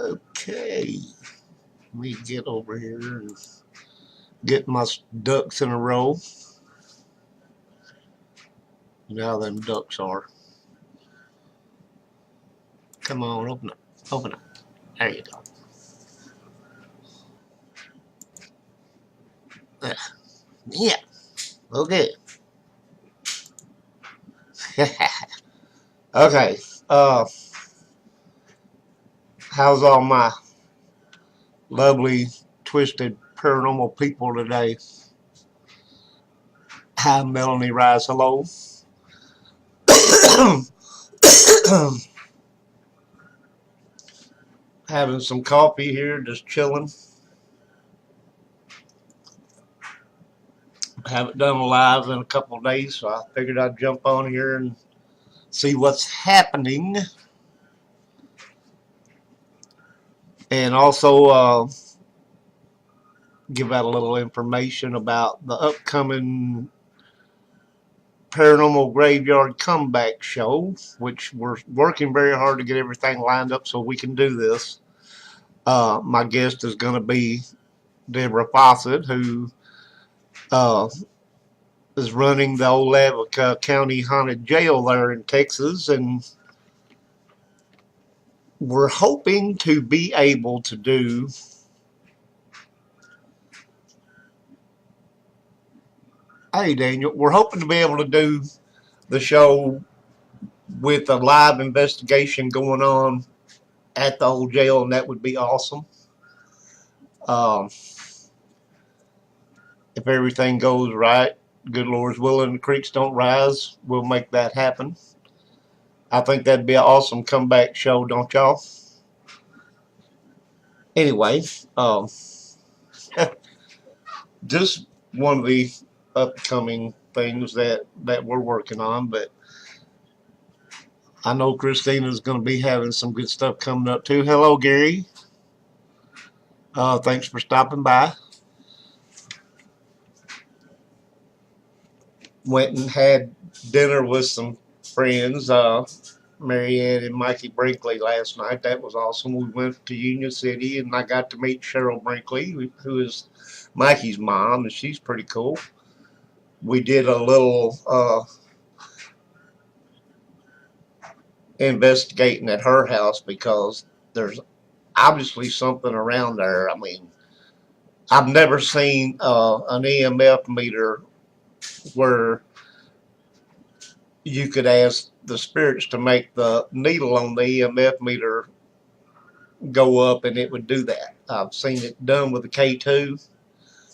Okay, let me get over here and get my ducks in a row. You know how them ducks are. Come on, open up. Open up. There you go. Yeah. Okay. Okay. Uh, how's all my lovely, twisted, paranormal people today? Hi, Melanie Rise. Hello. Having some coffee here, just chilling. Haven't done a live in a couple of days, so I figured I'd jump on here and see what's happening. And also give out a little information about the upcoming Paranormal Graveyard Comeback Show, which we're working very hard to get everything lined up so we can do this. My guest is going to be Deborah Fawcett, who uh, is running the old Lavaca County Haunted Jail there in Texas, and we're hoping to be able to do hey Daniel, we're hoping to be able to do the show with a live investigation going on at the old jail, and that would be awesome. Um, if everything goes right, good Lord's willing, the creeks don't rise, we'll make that happen. I think that'd be an awesome comeback show, don't y'all? Anyway, just one of the upcoming things that we're working on, but I know Christina's going to be having some good stuff coming up too. Hello, Gary. Thanks for stopping by. Went and had dinner with some friends, Marianne and Mikey Brinkley last night. That was awesome. We went to Union City and I got to meet Cheryl Brinkley, who is Mikey's mom, and she's pretty cool. We did a little investigating at her house because there's obviously something around there. I mean, I've never seen an EMF meter where you could ask the spirits to make the needle on the EMF meter go up and it would do that. I've seen it done with the K2.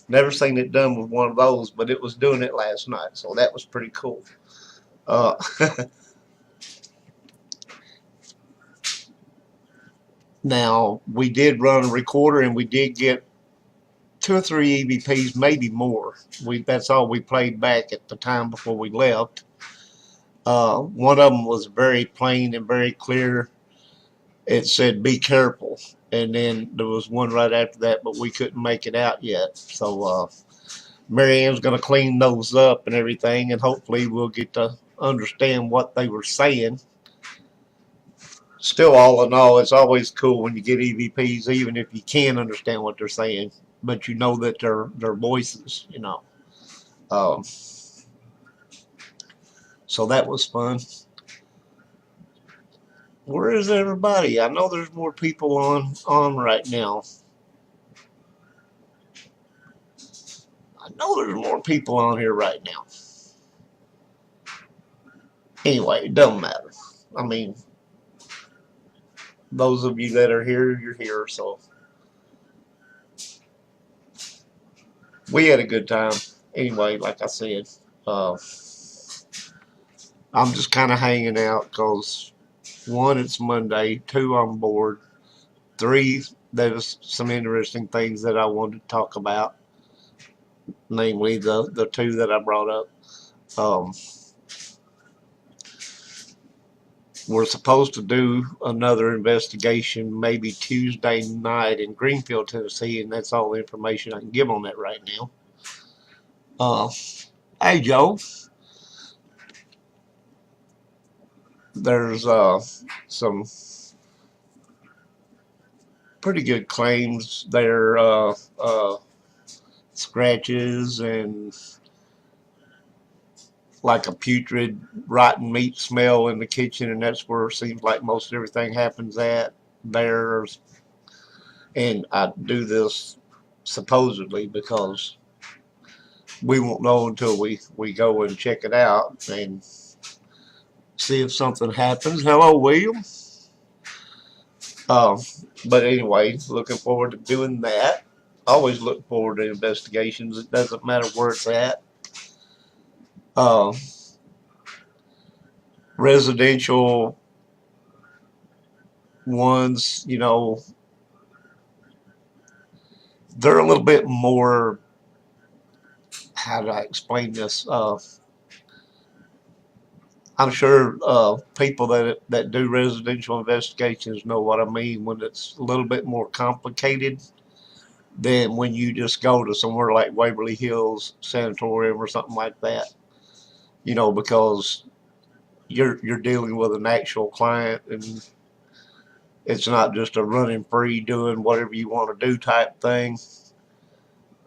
Never seen it done with one of those, but it was doing it last night, so that was pretty cool. Uh, now, we did run a recorder and we did get 2 or 3 EVPs, maybe more. That's all we played back at the time before we left. One of them was very plain and very clear. It said, "Be careful." And then there was one right after that, but we couldn't make it out yet. So Marianne's going to clean those up and everything, and hopefully we'll get to understand what they were saying. Still, all in all, it's always cool when you get EVPs, even if you can't understand what they're saying, but you know that they're voices, you know. Um, so that was fun. Where is everybody? I know there's more people on right now. I know there's more people on here right now. Anyway, it doesn't matter. I mean, those of you that are here, you're here. So we had a good time. Anyway, like I said, I'm just kind of hanging out because 1, it's Monday. 2, I'm bored. 3, there's some interesting things that I wanted to talk about, namely the 2 that I brought up. We're supposed to do another investigation maybe Tuesday night in Greenfield, Tennessee, and that's all the information I can give on that right now. Hey, Joe. There's some pretty good claims there. Scratches and like a putrid, rotten meat smell in the kitchen, and that's where it seems like most everything happens at there. And I do this supposedly because we won't know until we go and check it out and see if something happens. Hello, William. Um, but anyway, looking forward to doing that. Always look forward to investigations. It doesn't matter where it's at. Uh, Residential ones, they're a little bit more. How do I explain this? I'm sure people that do residential investigations know what I mean when it's a little bit more complicated than when you just go to somewhere like Waverly Hills Sanatorium or something like that. Because you're dealing with an actual client, and it's not just a running free doing whatever you want to do type thing.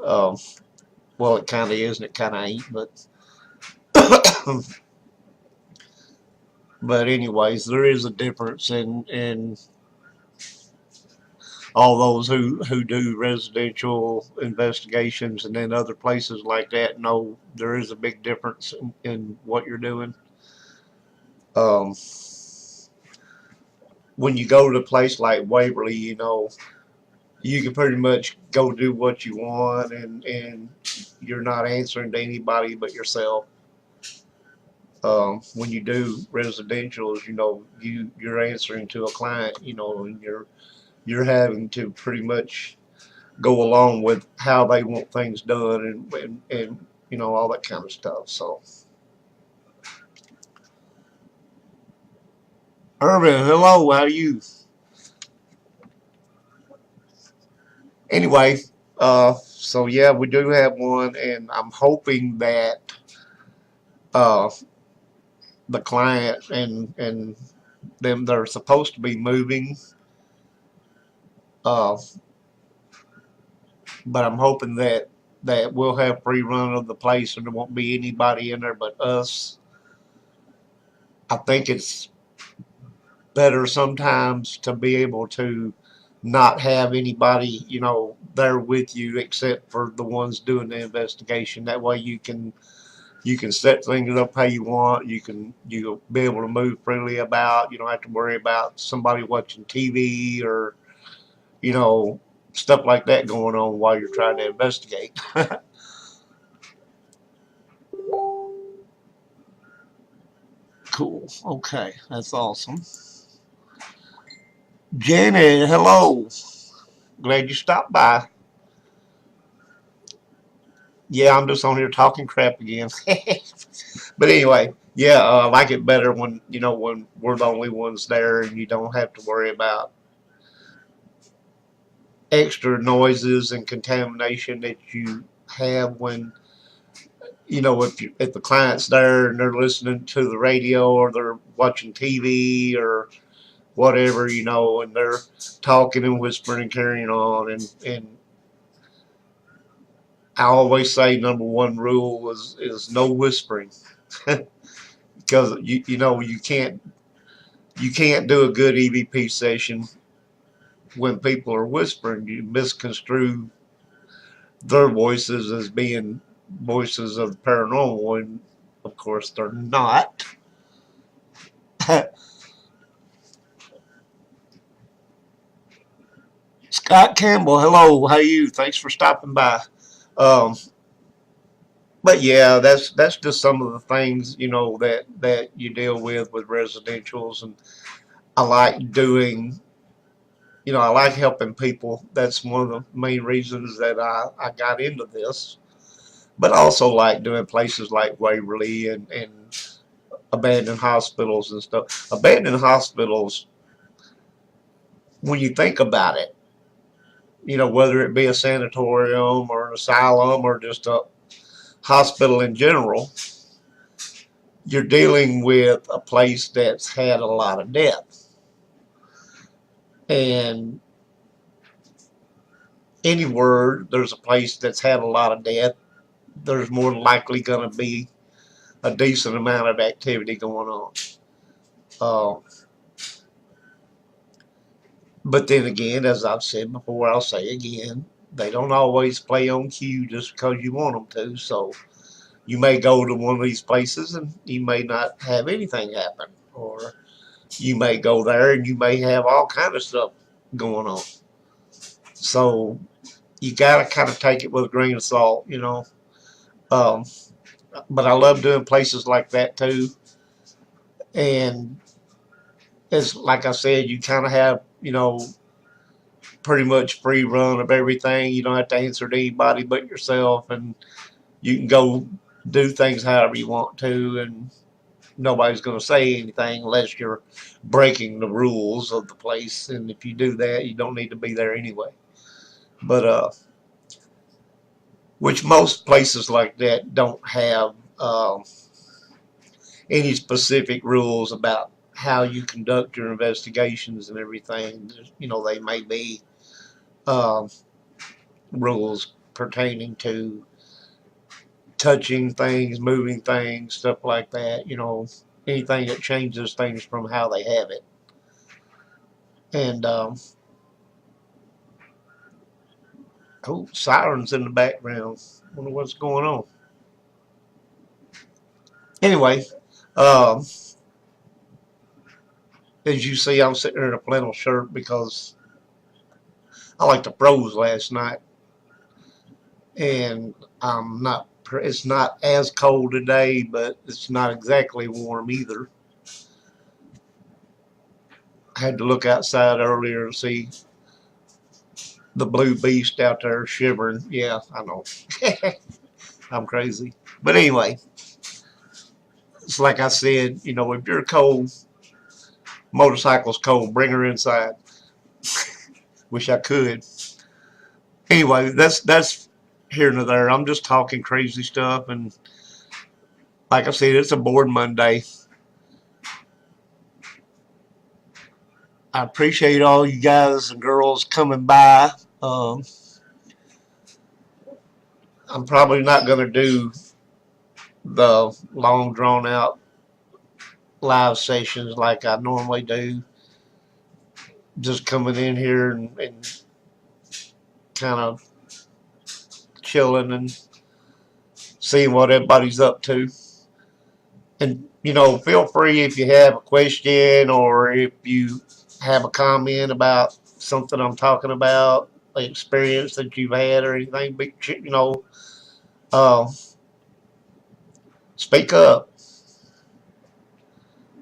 Um, well, it kind of is and it kind of ain't, but but anyways, there is a difference in all those who do residential investigations, and then other places like that know there is a big difference in what you're doing. Um, when you go to a place like Waverly, you can pretty much go do what you want, and you're not answering to anybody but yourself. When you do residentials, you're answering to a client, and you're having to pretty much go along with how they want things done, and all that kind of stuff. So, Irvin, hello, how are you? Anyway, so yeah, we do have one, and I'm hoping that uh, the client and them they're supposed to be moving, uh, but I'm hoping that we'll have free run of the place and there won't be anybody in there but us. I think it's better sometimes to be able to not have anybody, there with you except for the ones doing the investigation. That way you can set things up how you want. You'll be able to move freely about. You don't have to worry about somebody watching TV or you know stuff like that going on while you're trying to investigate. Cool. Okay, that's awesome. Janet, hello. Glad you stopped by. Yeah, I'm just on here talking crap again. But anyway, yeah, I like it better when we're the only ones there and you don't have to worry about extra noises and contamination that you have when if the client's there and they're listening to the radio or they're watching TV or whatever, and they're talking and whispering and carrying on, and I always say number one rule is no whispering. Because you can't do a good EVP session when people are whispering. You misconstrue their voices as being voices of the paranormal, and of course they're not. Scott Campbell, hello, how are you? Thanks for stopping by. Um, but yeah, that's just some of the things that you deal with residentials, and I like doing. I like helping people. That's one of the main reasons that I got into this. But I also like doing places like Waverly and abandoned hospitals and stuff. Abandoned hospitals, when you think about it, whether it be a sanatorium or an asylum or just a hospital in general, you're dealing with a place that's had a lot of death. And anywhere there's a place that's had a lot of death, there's more than likely going to be a decent amount of activity going on. Uh, but then again, as I've said before, I'll say again, they don't always play on cue just because you want them to. So you may go to one of these places and you may not have anything happen, or you may go there and you may have all kind of stuff going on. So you got to kind of take it with a grain of salt, you know. Um, but I love doing places like that too. And it's like I said, you kind of have, you know, pretty much free run of everything. You don't have to answer to anybody but yourself, and you can go do things however you want to, and nobody's going to say anything unless you're breaking the rules of the place. And if you do that, you don't need to be there anyway. But which most places like that don't have any specific rules about how you conduct your investigations and everything. You know, they may be uh, rules pertaining to touching things, moving things, stuff like that. You know, anything that changes things from how they have it. And oh, sirens in the background. Wonder what's going on. Anyway, um, as you see, I'm sitting here in a flannel shirt because I like the froze last night, and I'm not. It's not as cold today, but it's not exactly warm either. I had to look outside earlier and see the blue beast out there shivering. Yeah, I know. I'm crazy. But anyway, it's like I said, you know, if you're cold, motorcycle's cold, bring her inside. Wish I could. Anyway, that's here and there. I'm just talking crazy stuff, and like I said, it's a bored Monday. I appreciate all you guys and girls coming by. Um, I'm probably not going to do the long drawn out live sessions like I normally do. Just coming in here and kind of chilling and seeing what everybody's up to. And, you know, feel free if you have a question or if you have a comment about something I'm talking about, the experience that you've had or anything, but, you know, uh, speak up.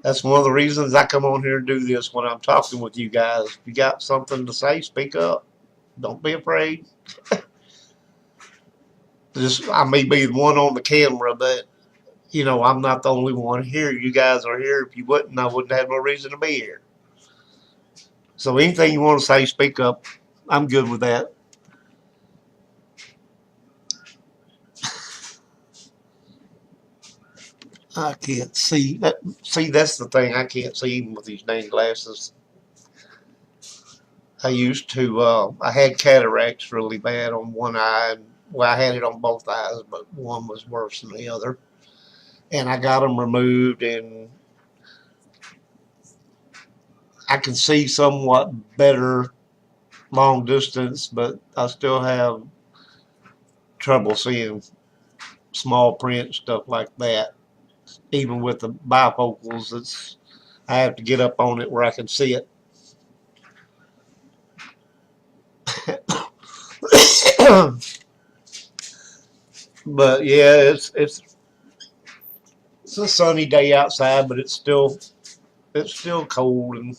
That's one of the reasons I come on here and do this when I'm talking with you guys. If you got something to say, speak up. Don't be afraid. Just I may be the one on the camera, but you know I'm not the only one here. You guys are here. If you wouldn't, I wouldn't have no reason to be here. So anything you want to say, speak up. I'm good with that. I can't see that. See, that's the thing. I can't see even with these dang glasses. I used to. I had cataracts really bad on one eye. Well, I had it on both eyes, but one was worse than the other. And I got them removed, and I can see somewhat better long distance, but I still have trouble seeing small print stuff like that. Even with the bifocals, it's I have to get up on it where I can see it. But yeah, it's a sunny day outside, but it's still cold, and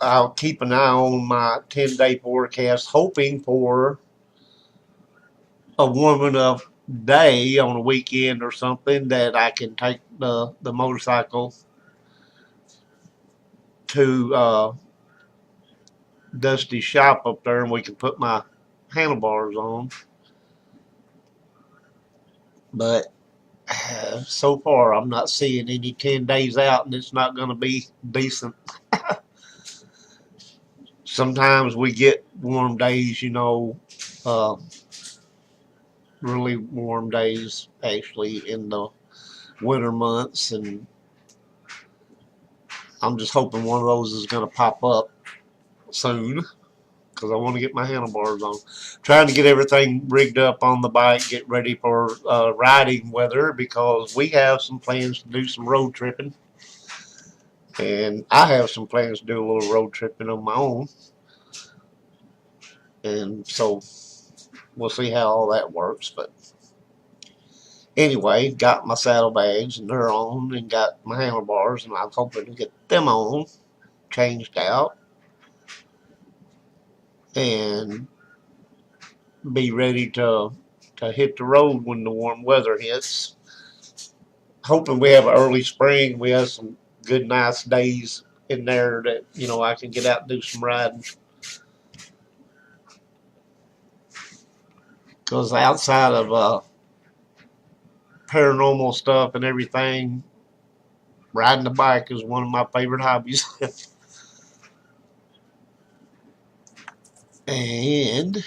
I'll keep an eye on my 10-day forecast, hoping for a warm enough day on a weekend or something that I can take the motorcycle to Dusty's shop up there, and we can put my handlebars on. But so far, I'm not seeing any 10 days out, and it's not going to be decent. Sometimes we get warm days, uh, really warm days actually in the winter months, and I'm just hoping one of those is going to pop up soon because I want to get my handlebars on. Trying to get everything rigged up on the bike, get ready for riding weather because we have some plans to do some road tripping, and I have some plans to do a little road tripping on my own, and so we'll see how all that works. But anyway, got my saddlebags and they're on, and got my handlebars, and I'm hoping to get them on, changed out, and be ready to hit the road when the warm weather hits. Hoping we have an early spring. We have some good, nice days in there that I can get out and do some riding. Because outside of paranormal stuff and everything, riding the bike is one of my favorite hobbies. And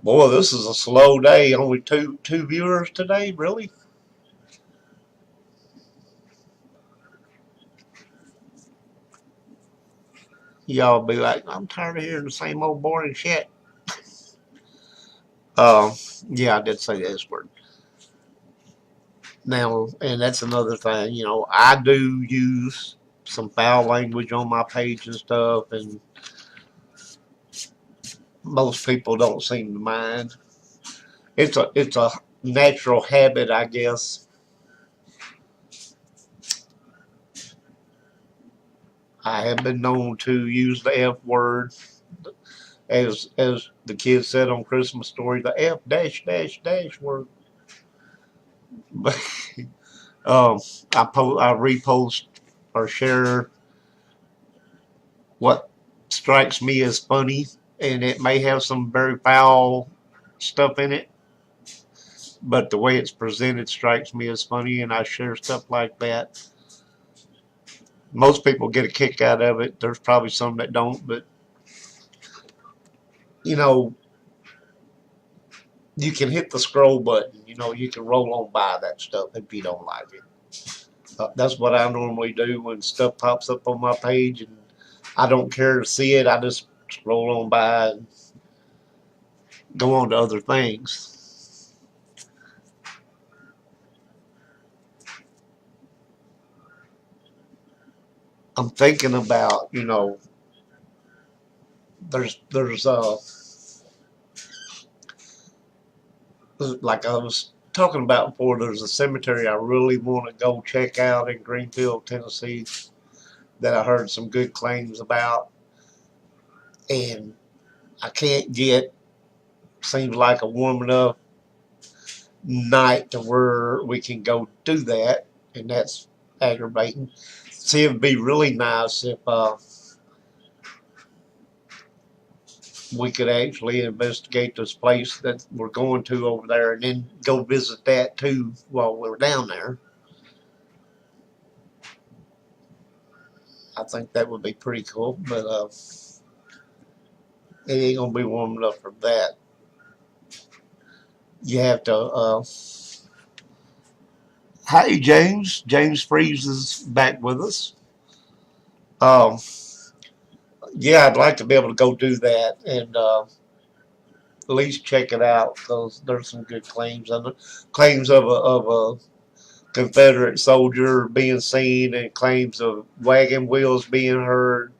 boy, this is a slow day. Only two viewers today, really. Y'all be like, I'm tired of hearing the same old boring shit. Uh, yeah, I did say the S word. Now, and that's another thing, I do use some foul language on my page and stuff, and most people don't seem to mind. It's a natural habit, I guess. I have been known to use the F word, as the kids said on Christmas Story, the F dash dash dash word. But um, I repost or share what strikes me as funny, and it may have some very foul stuff in it, but the way it's presented strikes me as funny, and I share stuff like that. Most people get a kick out of it. There's probably some that don't, but you know, you can hit the scroll button. You can roll on by that stuff if you don't like it. That's what I normally do when stuff pops up on my page, and I don't care to see it. I just scroll on by and go on to other things. I'm thinking about, there's like I was talking about before, there's a cemetery I really want to go check out in Greenfield, Tennessee, that I heard some good claims about, and I can't get, seems like a warm enough night to where we can go do that, and that's aggravating. See, it'd be really nice if we could actually investigate this place that we're going to over there, and then go visit that too while we're down there. I think that would be pretty cool, but it ain't gonna be warm enough for that. You have to. Hey, James. James Freeze is back with us. Um, yeah, I'd like to be able to go do that and at least check it out because there's some good claims of it. Claims of a Confederate soldier being seen, and claims of wagon wheels being heard,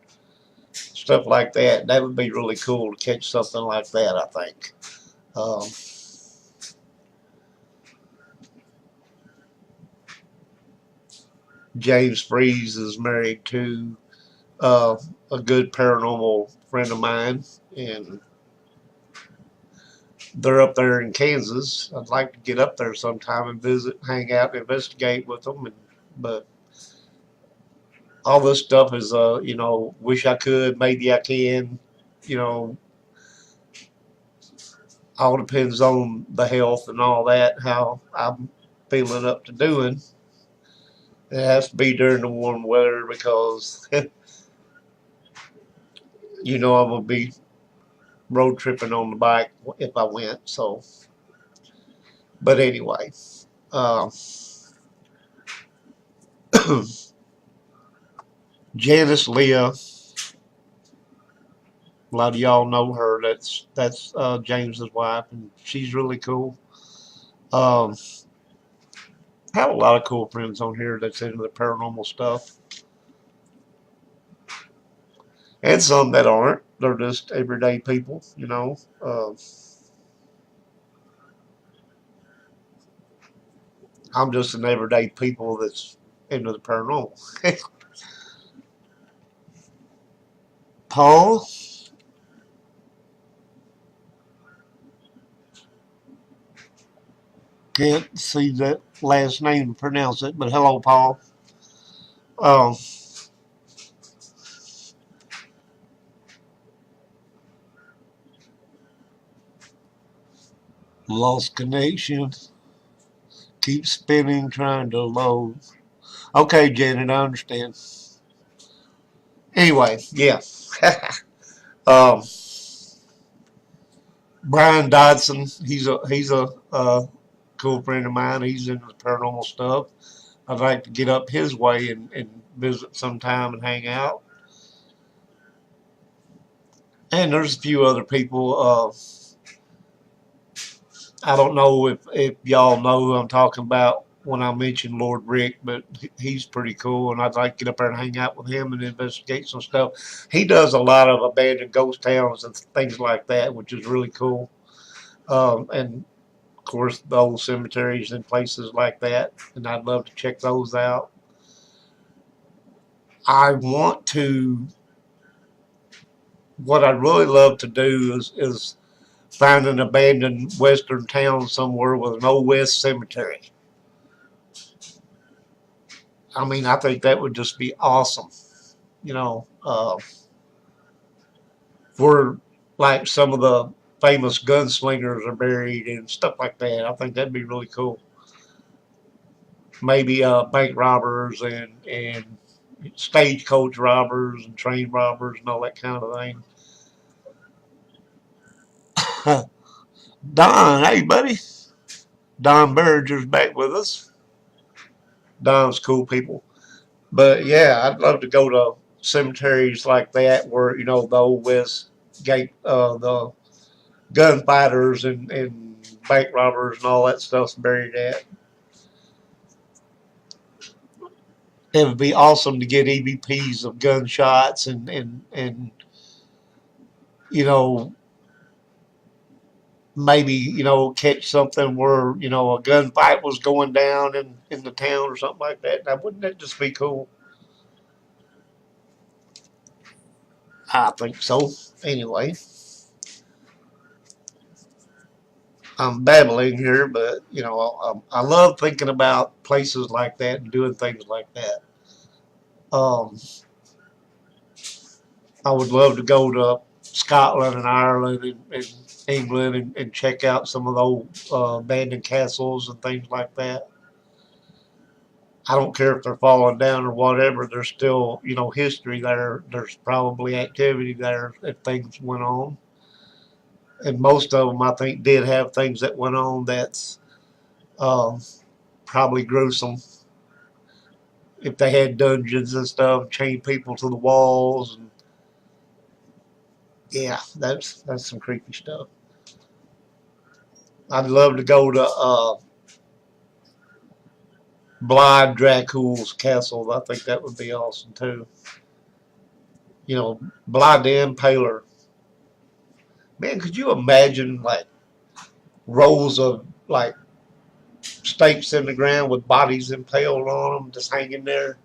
stuff like that. That would be really cool to catch something like that, I think. Um, James Freeze is married to uh, a good paranormal friend of mine, and they're up there in Kansas. I'd like to get up there sometime and visit, hang out, investigate with them. But all this stuff is, wish I could, maybe I can. You know, all depends on the health and all that, how I'm feeling up to doing. It has to be during the warm weather because I'm gonna be road tripping on the bike if I went. So, but anyway, uh, Janice Leah, a lot of y'all know her. That's James's wife, and she's really cool. Um, I have a lot of cool friends on here that's into the paranormal stuff, and some that aren't. They're just everyday people. I'm just an everyday people that's into the paranormal. Paul, can't see that last name to pronounce it, but hello, Paul. Um, lost connection. Keep spinning, trying to load. Okay, Janet, I understand. Anyway, yeah. um, Brian Dodson, he's a cool friend of mine. He's into the paranormal stuff. I'd like to get up his way and visit sometime and hang out. And there's a few other people. I don't know if y'all know who I'm talking about when I mention Lord Rick, but he's pretty cool, and I'd like to get up there and hang out with him and investigate some stuff. He does a lot of abandoned ghost towns and things like that, which is really cool. And of course, the old cemeteries and places like that, and I'd love to check those out. I want to. What I'd really love to do is find an abandoned western town somewhere with an old west cemetery. I mean, I think that would just be awesome. Where like some of the famous gunslingers are buried and stuff like that. I think that'd be really cool. Maybe bank robbers and stagecoach robbers and train robbers and all that kind of thing. Don, hey buddy, Don Berger's back with us. Don's cool people. But yeah, I'd love to go to cemeteries like that where the old West Gate, the gunfighters and bank robbers and all that stuff's buried at. It would be awesome to get EVPs of gunshots and you know maybe catch something where a gunfight was going down in the town or something like that. Now, wouldn't that just be cool? I think so. Anyway, I'm babbling here, but I love thinking about places like that and doing things like that. Um, I would love to go to Scotland and Ireland and England and check out some of the old abandoned castles and things like that. I don't care if they're falling down or whatever. There's still, history there. There's probably activity there if things went on. And most of them, I think, did have things that went on that's um, probably gruesome. If they had dungeons and stuff, chained people to the walls, and yeah, that's some creepy stuff. I'd love to go to Blythe Dracula's castle. I think that would be awesome too. Blythe the Impaler. Man, could you imagine like rows of like stakes in the ground with bodies impaled on them, just hanging there?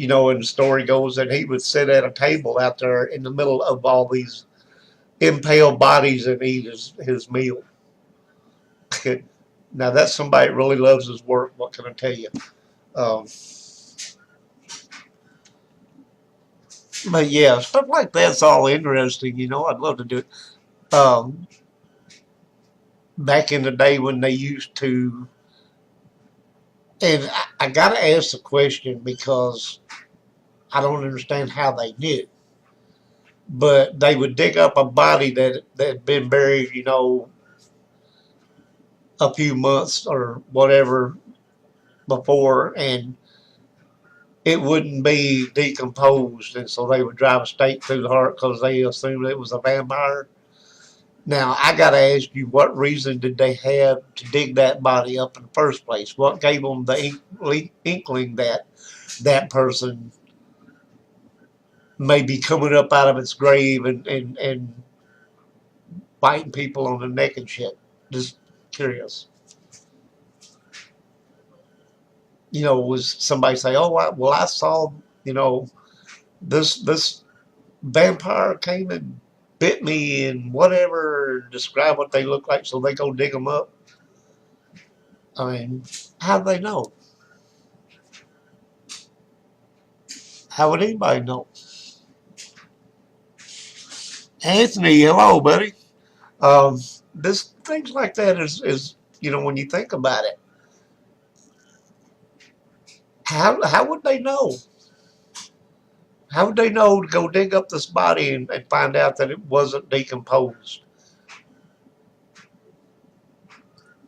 And the story goes that he would sit at a table out there in the middle of all these impaled bodies and eat his meal. Now that's somebody that really loves his work. What can I tell you? Um, but yeah, stuff like that's all interesting. I'd love to do it. Back in the day when they used to And I got to ask the question because I don't understand how they did it. But they would dig up a body that had been buried, a few months or whatever before, and it wouldn't be decomposed, and so they would drive a stake through the heart because they assumed it was a vampire. Now, I got to ask you, what reason did they have to dig that body up in the first place? What gave them the inkling that that person may be coming up out of its grave and biting people on the neck and shit? Just curious. Was somebody say, "Oh, I saw, this vampire came and bit me and whatever," describe what they look like so they go dig them up? I mean, how do they know? How would anybody know? Anthony, hello, buddy. Um, this things like that is when you think about it, how would they know? How would they know to go dig up this body and find out that it wasn't decomposed?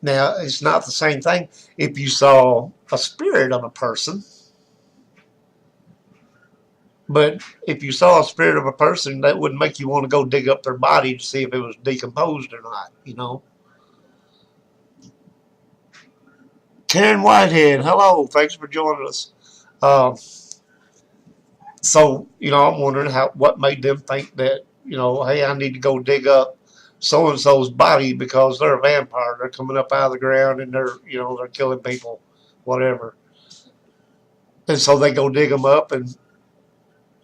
Now, it's not the same thing if you saw a spirit of a person, but if you saw a spirit of a person, that wouldn't make you want to go dig up their body to see if it was decomposed or not. Karen Whitehead, hello, thanks for joining us. Uh, so, I'm wondering what made them think that, hey, I need to go dig up so and so's body because they're a vampire. They're coming up out of the ground and they're killing people, whatever. And so they go dig them up and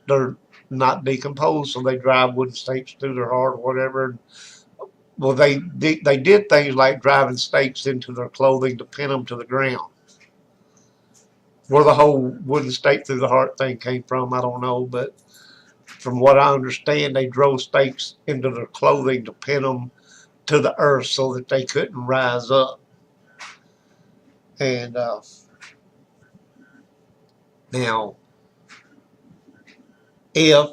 they're not decomposed, so they drive wooden stakes through their heart or whatever. Well, they did things like driving stakes into their clothing to pin them to the ground. Where the whole wooden stake through the heart thing came from, I don't know, but from what I understand, they drove stakes into their clothing to pin them to the earth so that they couldn't rise up. And now, if,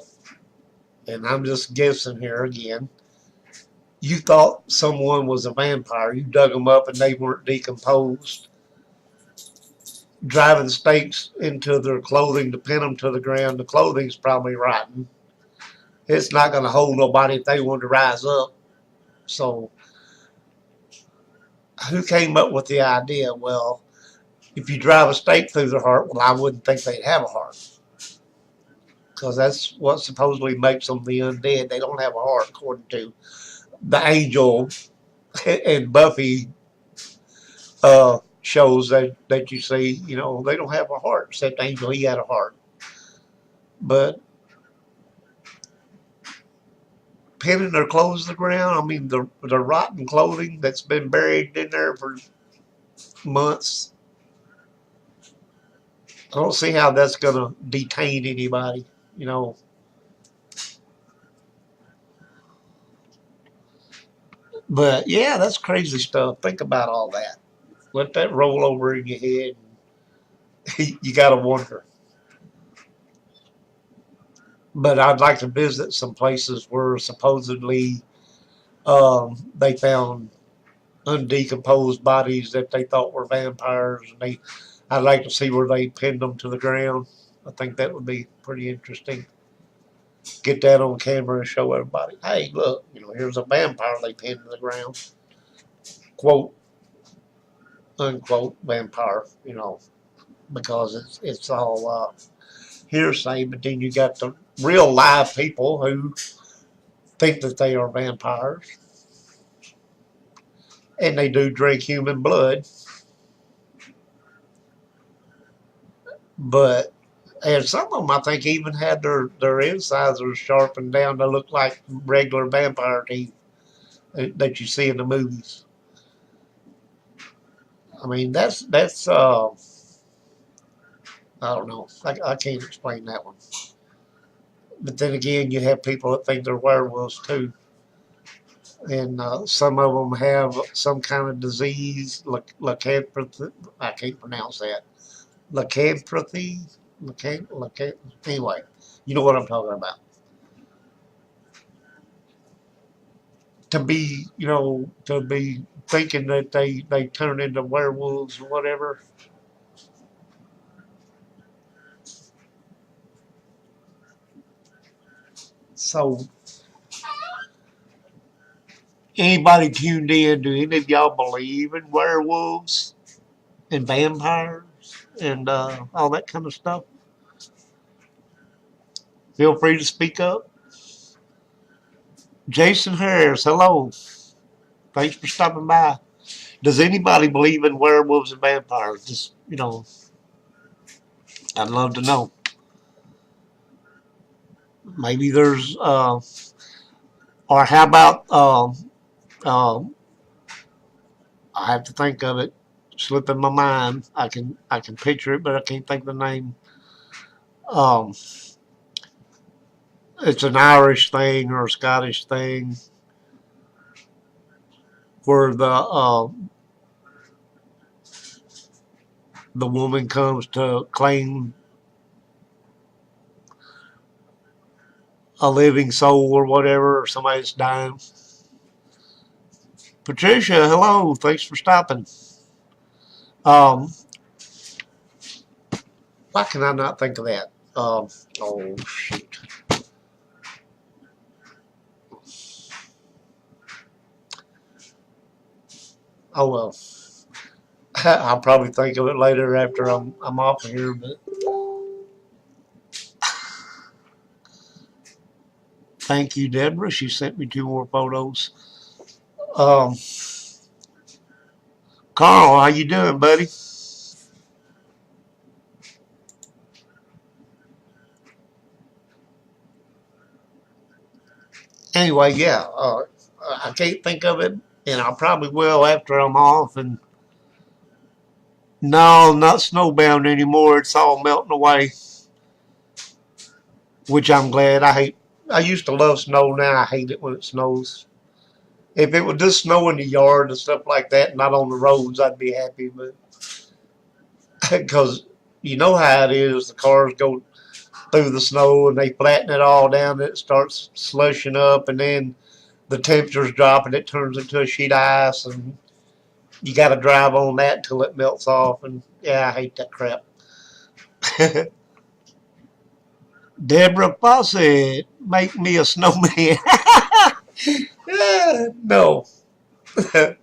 and I'm just guessing here again, you thought someone was a vampire, you dug them up and they weren't decomposed, driving stakes into their clothing to pin them to the ground, the clothing's probably rotten. It's not going to hold nobody if they want to rise up. So, who came up with the idea? Well, if you drive a stake through their heart, well, I wouldn't think they'd have a heart because that's what supposedly makes them the undead. They don't have a heart, according to the angel and Buffy shows that you see. They don't have a heart, except Angel, he had a heart. But pinning their clothes to the ground, I mean, the rotten clothing that's been buried in there for months, I don't see how that's going to detain anybody, you know. But yeah, that's crazy stuff. Think about all that. Let that roll over in your head. You got to wonder. But I'd like to visit some places where supposedly they found undecomposed bodies that they thought were vampires, and I'd like to see where they pinned them to the ground. I think that would be pretty interesting. Get that on camera and show everybody, hey, look, here's a vampire they pinned to the ground. Quote unquote vampire, because it's all hearsay. But then you got the real live people who think that they are vampires, and they do drink human blood. But and some of them, I think, even had their incisors sharpened down to look like regular vampire teeth that you see in the movies. I mean, that's I don't know. I can't explain that one. But then again, you have people that think they're werewolves too. and some of them have some kind of disease, lycanthropy. I can't pronounce that. Lycanthropy, anyway, you know what I'm talking about. To be thinking that they turn into werewolves or whatever. So, anybody tuned in? Do any of y'all believe in werewolves and vampires and all that kind of stuff? Feel free to speak up. Jason Harris, hello. Thanks for stopping by. Does anybody believe in werewolves and vampires? Just, I'd love to know. Maybe there's, or how about, uh, I have to think of it. Slipping my mind. I can picture it, but I can't think of the name. Um, it's an Irish thing or a Scottish thing where the woman comes to claim a living soul or whatever, or somebody's dying. Patricia, hello. Thanks for stopping. Um, why can I not think of that? Oh shoot. Oh well. I'll probably think of it later after I'm off of here. But thank you, Deborah. She sent me two more photos. Um, Carl, how you doing, buddy? Anyway, yeah. I can't think of it, and I probably will after I'm off. And no, not snowbound anymore. It's all melting away, which I'm glad. I hate. I used to love snow. Now I hate it when it snows. If it would just snow in the yard and stuff like that, not on the roads, I'd be happy. But because you know how it is, the cars go through the snow and they flatten it all down, and it starts slushing up, and then the temperatures drop and it turns into a sheet of ice, and you got to drive on that until it melts off. And yeah, I hate that crap. Deborah Fawcett, make me a snowman. No, there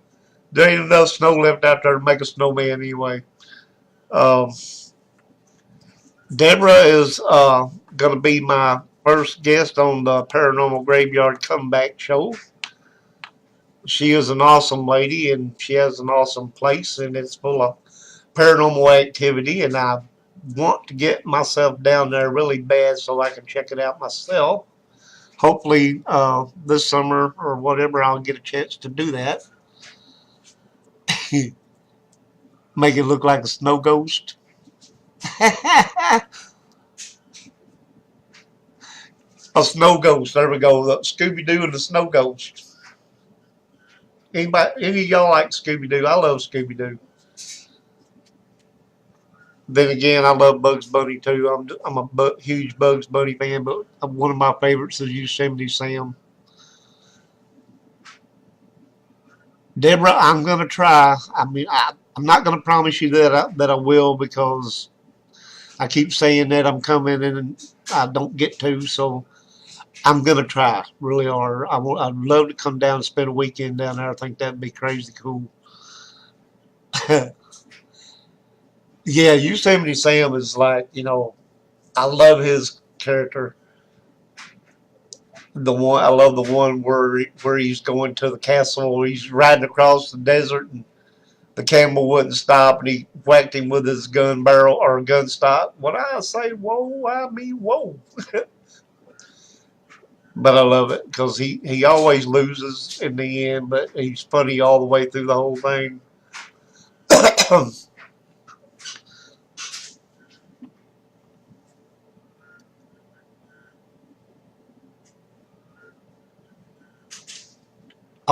ain't enough snow left out there to make a snowman anyway. Um, Deborah is going to be my first guest on the Paranormal Graveyard Comeback Show. She is an awesome lady, and she has an awesome place, and it's full of paranormal activity. And I want to get myself down there really bad so I can check it out myself. Hopefully, this summer or whatever, I'll get a chance to do that. Make it look like a snow ghost. A snow ghost. There we go. Scooby Doo and the snow ghost. Any of y'all like Scooby Doo? I love Scooby Doo. Then again, I love Bugs Bunny too. I'm a huge Bugs Bunny fan, but one of my favorites is Yosemite Sam. Deborah, I'm gonna try. I mean, I'm not gonna promise you that I will, because I keep saying that I'm coming and I don't get to. So I'm gonna try really hard. I'd love to come down and spend a weekend down there. I think that'd be crazy cool. Yeah, Yosemite Sam is like, I love his character. I love the one where he's going to the castle. He's riding across the desert, and the camel wouldn't stop, and he whacked him with his gun barrel or gun stock. When I say whoa, I mean whoa. But I love it because he always loses in the end, but he's funny all the way through the whole thing.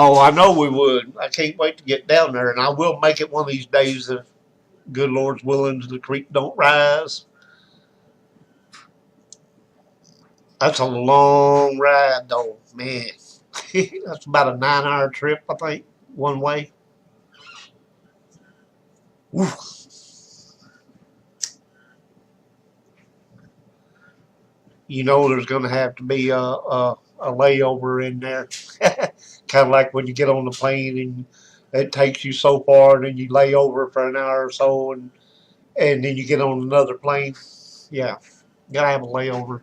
Oh, I know we would. I can't wait to get down there, and I will make it one of these days if good Lord's willing the creek don't rise. That's a long ride, though, man. That's about a 9-hour trip, I think, one way. Woo. You know, there's going to have to be a layover in there, kind of like when you get on the plane and it takes you so far, and then you lay over for an hour or so, and then you get on another plane. Yeah, gotta have a layover.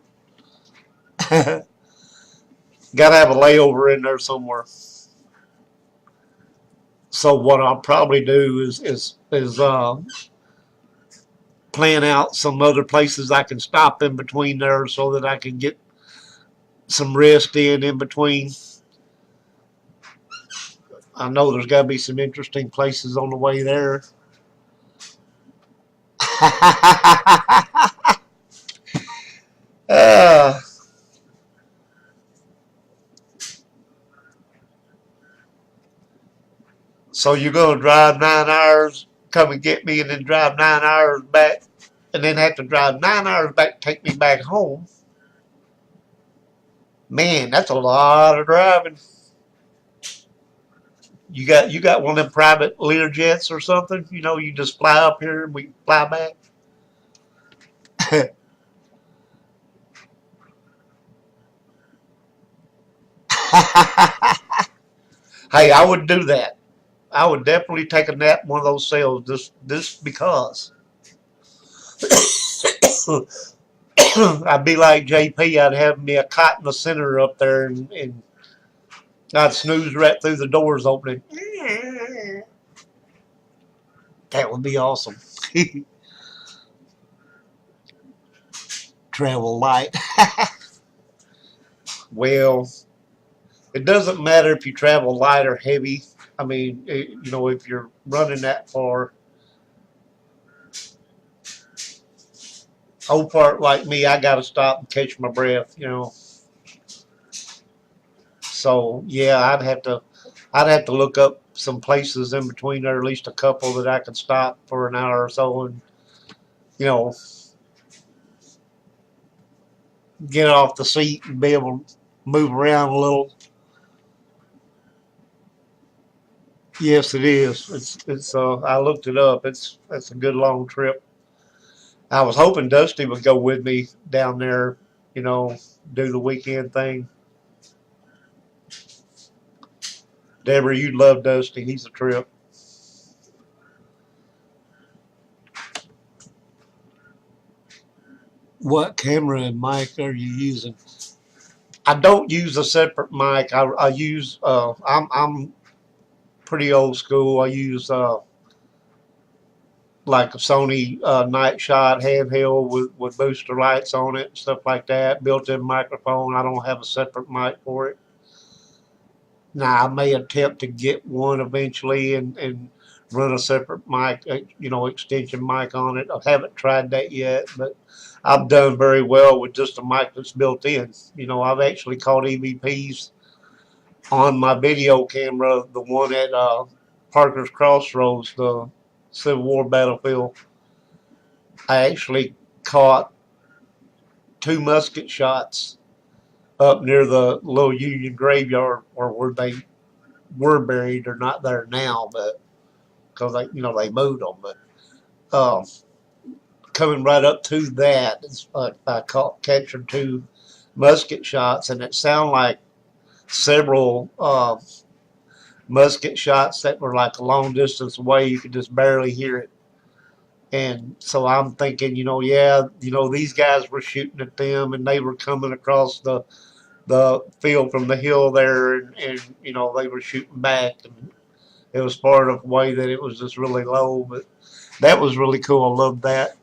Gotta have a layover in there somewhere. So what I'll probably do is plan out some other places I can stop in between there so that I can get some rest in between. I know there's got to be some interesting places on the way there. uh, so you're going to drive 9 hours, come and get me, and then drive 9 hours back, and then have to drive 9 hours back to take me back home. Man, that's a lot of driving. You got one of them private Lear jets or something? You know, you just fly up here and we fly back. Hey, I would do that. I would definitely take a nap in one of those cells just because. I'd be like JP. I'd have me a cot in the center up there, and I'd snooze right through the doors opening. That would be awesome. Travel light. Well, it doesn't matter if you travel light or heavy. I mean, if you're running that far, old part like me, I got to stop and catch my breath. So yeah, I'd have to look up some places in between there, at least a couple that I could stop for an hour or so, and you know, get off the seat and be able to move around a little. Yes, it is. It's. I looked it up. It's a good long trip. I was hoping Dusty would go with me down there. You know, do the weekend thing. Deborah, you'd love Dusty. He's a trip. What camera and mic are you using? I don't use a separate mic. I use. I'm pretty old school. I use like a Sony night shot handheld with booster lights on it, stuff like that. Built-in microphone. I don't have a separate mic for it. Now I may attempt to get one eventually and run a separate mic, extension mic on it. I haven't tried that yet, but I've done very well with just a mic that's built in. I've actually caught EVPs on my video camera, the one at Parker's Crossroads, the Civil War battlefield. I actually caught 2 musket shots up near the little Union graveyard, or where they were buried. They're not there now, but because they moved them. But uh, coming right up to that, I captured 2 musket shots, and it sounded like several musket shots that were like a long distance away. You could just barely hear it. And so I'm thinking, these guys were shooting at them, and they were coming across the field from the hill there, and they were shooting back, and it was far enough away that it was just really low. But that was really cool. I loved that.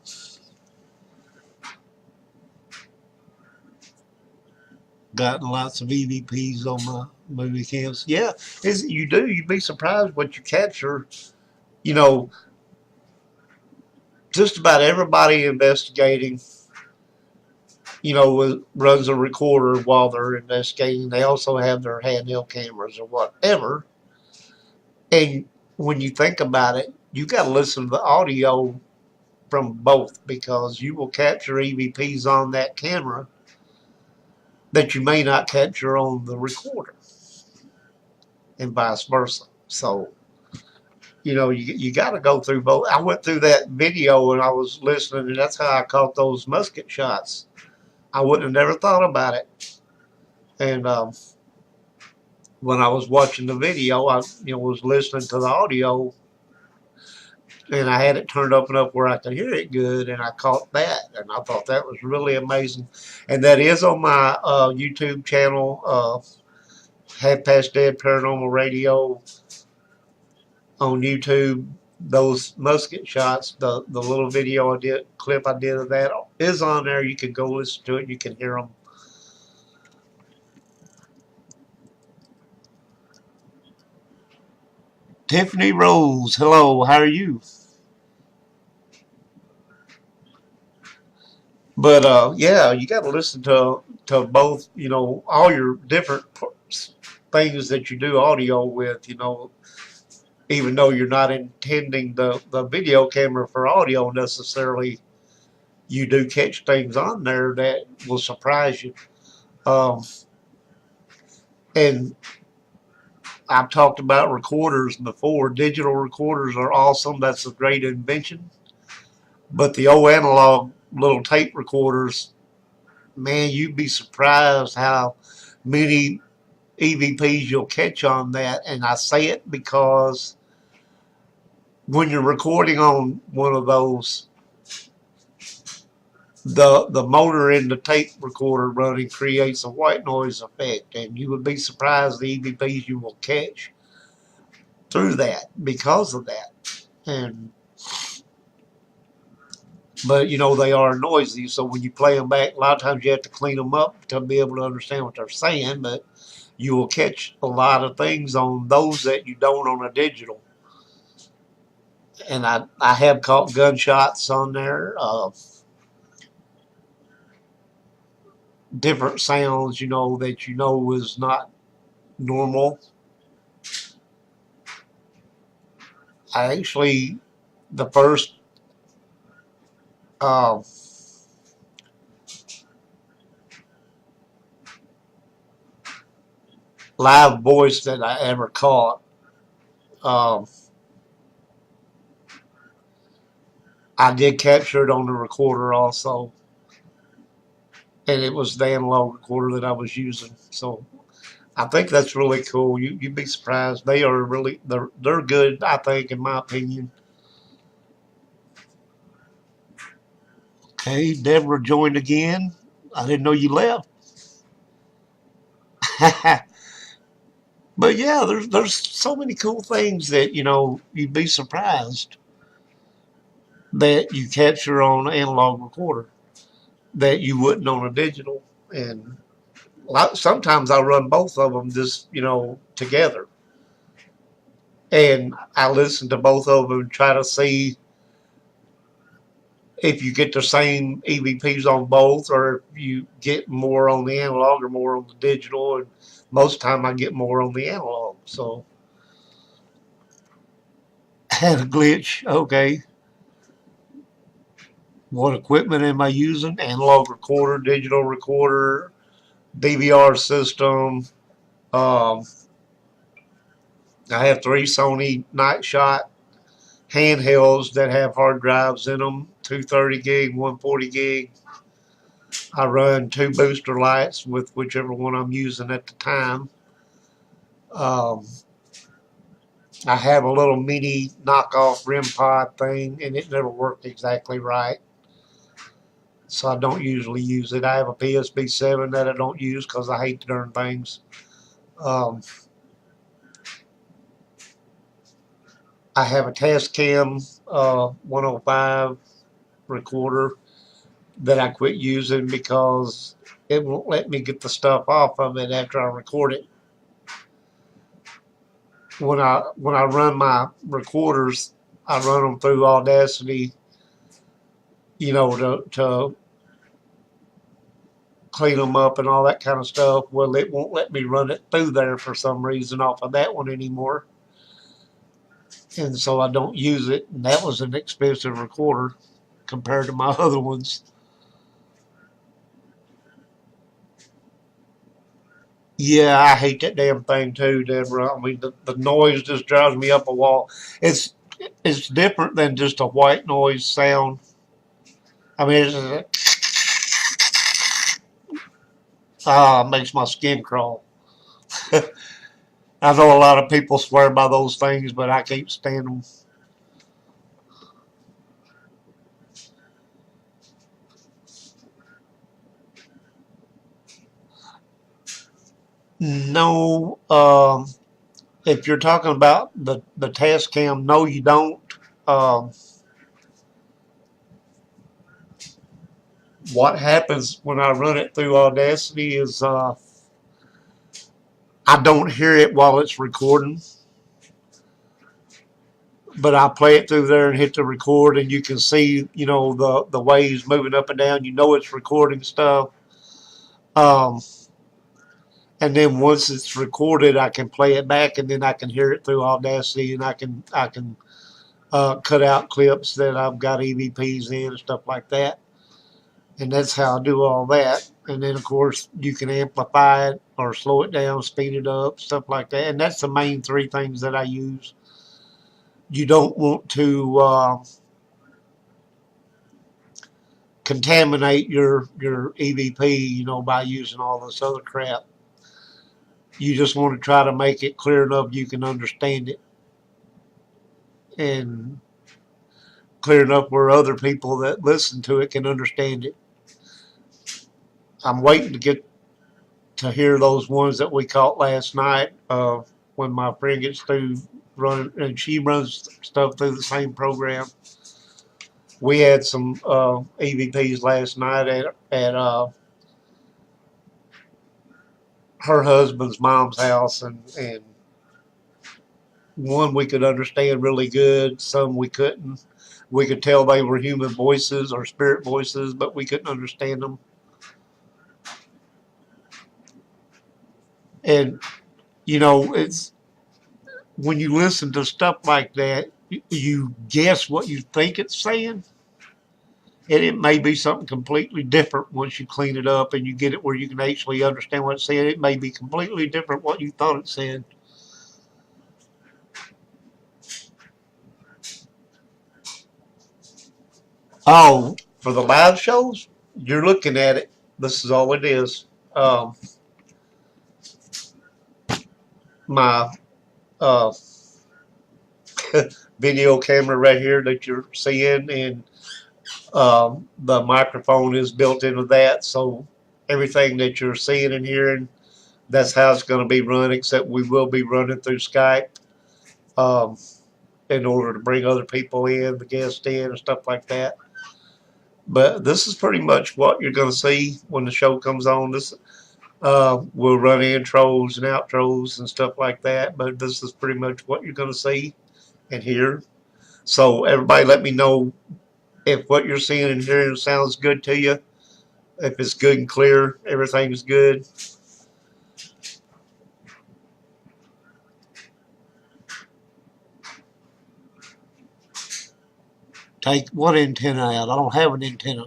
Gotten lots of EVPs on my movie cams. Yeah, you do. You'd be surprised what you capture. You know, just about everybody investigating, runs a recorder while they're investigating. They also have their handheld cameras or whatever. And when you think about it, you got to listen to the audio from both because you will capture EVPs on that camera that you may not capture on the recorder, and vice versa. So, you got to go through both. I went through that video and I was listening, and that's how I caught those musket shots. I wouldn't have never thought about it. And when I was watching the video, I was listening to the audio, and I had it turned up enough where I could hear it good, and I caught that, and I thought that was really amazing. And that is on my YouTube channel, Half Past Dead Paranormal Radio on YouTube. Those musket shots, the little video clip I did of that is on there. You can go listen to it. You can hear them. Tiffany Rose, hello, how are you? But yeah, you got to listen to both. All your different things that you do audio with. Even though you're not intending the video camera for audio necessarily, you do catch things on there that will surprise you. Um, and I've talked about recorders before. Digital recorders are awesome. That's a great invention. But the old analog little tape recorders, man, you'd be surprised how many EVPs you'll catch on that. And I say it because when you're recording on one of those, the motor in the tape recorder running creates a white noise effect, and you would be surprised the EVPs you will catch through that because of that. And but they are noisy, so when you play them back, a lot of times you have to clean them up to be able to understand what they're saying. But you will catch a lot of things on those that you don't on a digital. And I have caught gunshots on there, different sounds, that is not normal. I actually, the first uh, live voice that I ever caught, um, I did capture it on the recorder also, and it was the analog recorder that I was using. So I think that's really cool. You'd be surprised. They are really they're good. I think, in my opinion. Okay, Deborah joined again. I didn't know you left. But yeah, there's so many cool things that you'd be surprised that you capture on an analog recorder that you wouldn't on a digital. And sometimes I run both of them just together, and I listen to both of them and try to see if you get the same EVPs on both, or if you get more on the analog or more on the digital. And most of the time I get more on the analog. So had a glitch. Okay. What equipment am I using? Analog recorder, digital recorder, DVR system. Um, I have 3 Sony Night Shot handhelds that have hard drives in them, 230 gig, 140 gig. I run 2 booster lights with whichever one I'm using at the time. Um, I have a little mini knockoff REM pod thing, and it never worked exactly right, so I don't usually use it. I have a PSB7 that I don't use because I hate the darn things. Um, I have a Tascam 105 recorder that I quit using because it won't let me get the stuff off of it after I record it. When I run my recorders, I run them through Audacity, to clean them up and all that kind of stuff. Well, it won't let me run it through there for some reason off of that one anymore. And so I don't use it. And that was an expensive recorder compared to my other ones. Yeah, I hate that damn thing too, Deborah. I mean, the noise just drives me up a wall. It's it's different than just a white noise sound. I mean, it makes my skin crawl. I know a lot of people swear by those things, but I can't stand them. No, if you're talking about the test cam, no, you don't. Um, what happens when I run it through Audacity is I don't hear it while it's recording, but I play it through there and hit the record, and you can see, the waves moving up and down. You know it's recording stuff. Um, and then once it's recorded, I can play it back, and then I can hear it through Audacity, and I can cut out clips that I've got EVPs in and stuff like that. And that's how I do all that. And then, of course, you can amplify it or slow it down, speed it up, stuff like that. And that's the main three things that I use. You don't want to contaminate your EVP, by using all this other crap. You just want to try to make it clear enough you can understand it, and clear enough where other people that listen to it can understand it. I'm waiting to get to hear those ones that we caught last night when my friend gets through running, and she runs stuff through the same program. We had some EVPs last night at her husband's mom's house, and one we could understand really good, some we couldn't. We could tell they were human voices or spirit voices, but we couldn't understand them. And it's when you listen to stuff like that, you guess what you think it's saying, and it may be something completely different once you clean it up and you get it where you can actually understand what it's saying. It may be completely different what you thought it said. Oh, for the live shows, you're looking at it. This is all it is. Um, my uh, video camera right here that you're seeing, and the microphone is built into that. So everything that you're seeing and hearing, that's how it's going to be run, except we will be running through Skype um, in order to bring other people in, the guests in, and stuff like that. But this is pretty much what you're going to see when the show comes on. We'll run intros and outros and stuff like that, but this is pretty much what you're going to see and hear. So everybody let me know if what you're seeing and hearing sounds good to you. If it's good and clear, everything's good. Take what antenna out? I don't have an antenna.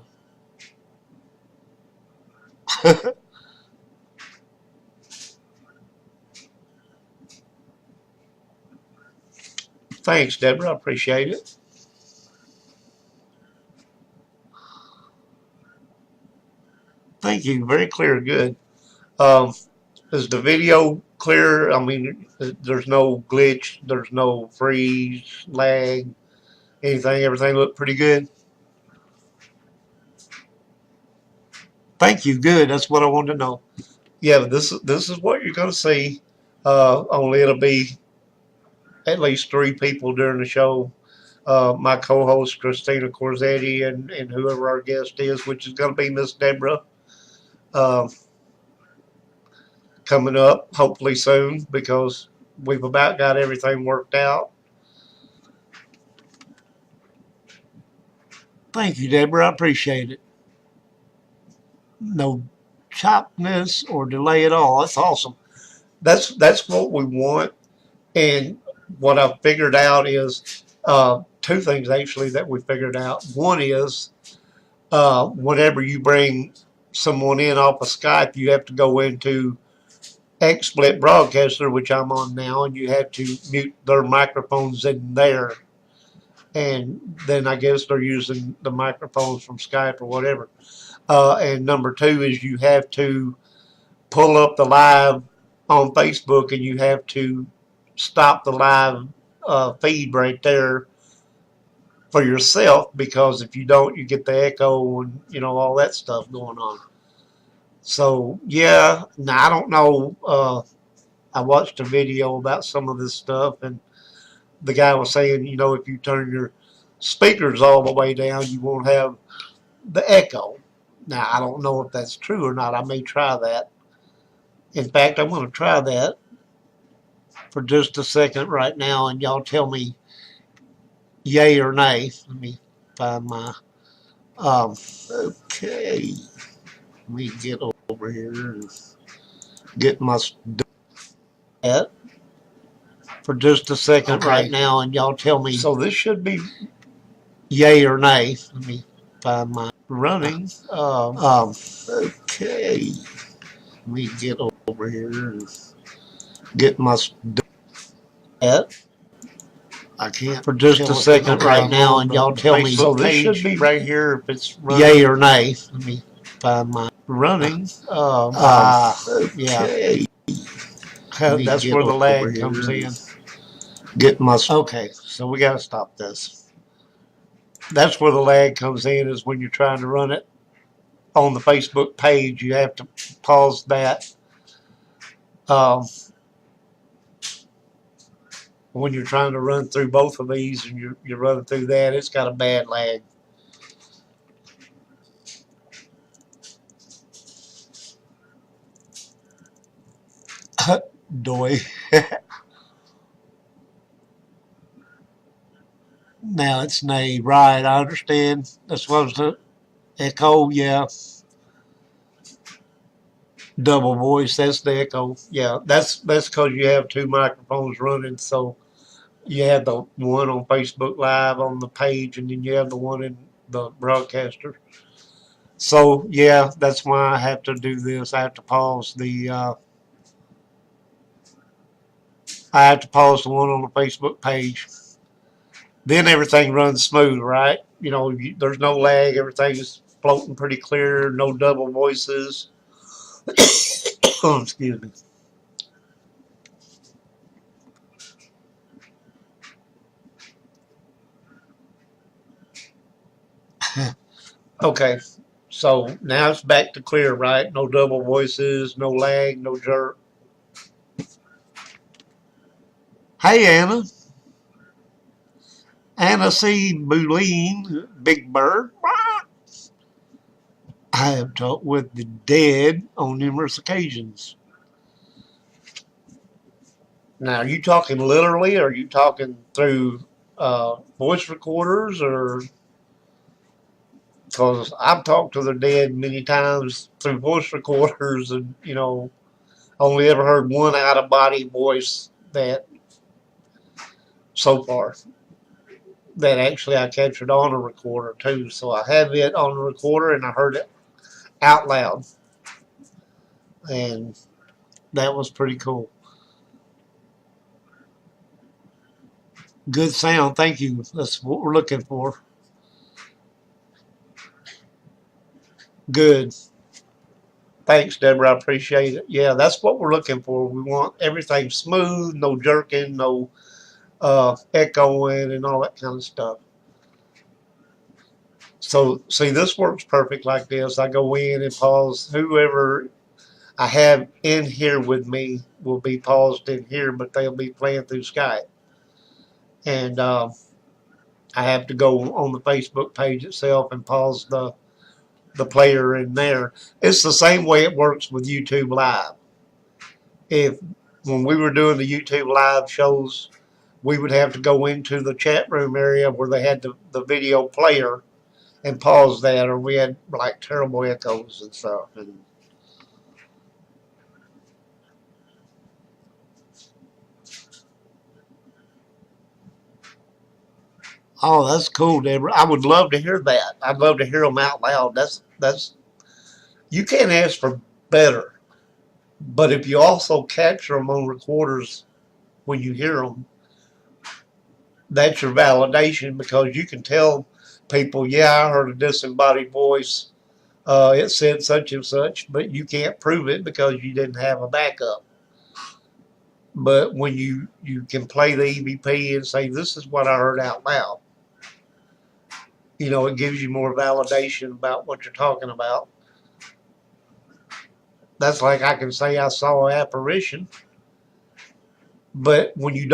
Thanks, Deborah. I appreciate it. Thank you. Very clear. Good. Um, is the video clear? I mean, there's no glitch. There's no freeze, lag, anything. Everything looked pretty good. Thank you. Good. That's what I wanted to know. Yeah, this is what you're going to see. Only it'll be at least three people during the show. My co-host Christina Corsetti and whoever our guest is, which is going to be Miss Deborah, uh, coming up hopefully soon because we've about got everything worked out. Thank you, Deborah. I appreciate it. No choppiness or delay at all. That's awesome. That's what we want. And what I've figured out is two things actually that we figured out. One is whenever you bring someone in off of Skype, you have to go into XSplit Broadcaster, which I'm on now, and you have to mute their microphones in there. And then I guess they're using the microphones from Skype or whatever. And number two is you have to pull up the live on Facebook, and you have to stop the live feed right there for yourself, because if you don't, you get the echo and all that stuff going on. So yeah, now I don't know. I watched a video about some of this stuff, and the guy was saying, if you turn your speakers all the way down, you won't have the echo. Now I don't know if that's true or not. I may try that. In fact, I'm going to try that for just a second right now, and y'all tell me yay or nay. Let me find my okay. Let me get over here and get my at for just a second right now, and y'all tell me. So this should be yay or nay. Let me find my running. Okay. Let me get over here and get my at. I can't for just a second right now, and y'all tell me. So this should be right here if it's running. Yay or nay. Let me find my running. Yeah. That's where the lag comes in. Get my okay. So we got to stop this. That's where the lag comes in, is when you're trying to run it on the Facebook page. You have to pause that. When you're trying to run through both of these and you're running through that, it's got a bad lag. Doy. Now it's nay. Right, I understand. That's supposed to echo, yeah. Double voice, that's the echo. Yeah, that's because you have two microphones running, so you have the one on Facebook Live on the page, and then you have the one in the broadcaster. So yeah, that's why I have to do this. I have to pause the one on the Facebook page. Then everything runs smooth, right? There's no lag. Everything's floating pretty clear. No double voices. Oh, excuse me. Okay, so now it's back to clear, right? No double voices, no lag, no jerk. Hey, Anna. Anna C. Boulin, Big Bird. I have talked with the dead on numerous occasions. Now, are you talking literally, or are you talking through voice recorders, or? Because I've talked to the dead many times through voice recorders, and only ever heard one out-of-body voice that so far that actually I captured on a recorder too. So I have it on a recorder, and I heard it out loud, and that was pretty cool. Good sound, thank you. That's what we're looking for. Good. Thanks, Deborah. I appreciate it. Yeah, that's what we're looking for. We want everything smooth, no jerking, no echoing, and all that kind of stuff. So, see, this works perfect like this. I go in and pause. Whoever I have in here with me will be paused in here, but they'll be playing through Skype. And I have to go on the Facebook page itself and pause the player in there. It's the same way it works with YouTube Live. When we were doing the YouTube Live shows, we would have to go into the chat room area where they had the video player and pause that, or we had like terrible echoes and stuff. And Oh, that's cool, Deborah. I would love to hear that. I'd love to hear them out loud. That's you can't ask for better. But if you also capture them on recorders when you hear them, that's your validation because you can tell people, yeah, I heard a disembodied voice. It said such and such, but you can't prove it because you didn't have a backup. But when you can play the EVP and say, this is what I heard out loud, it gives you more validation about what you're talking about. That's like I can say I saw an apparition, but when you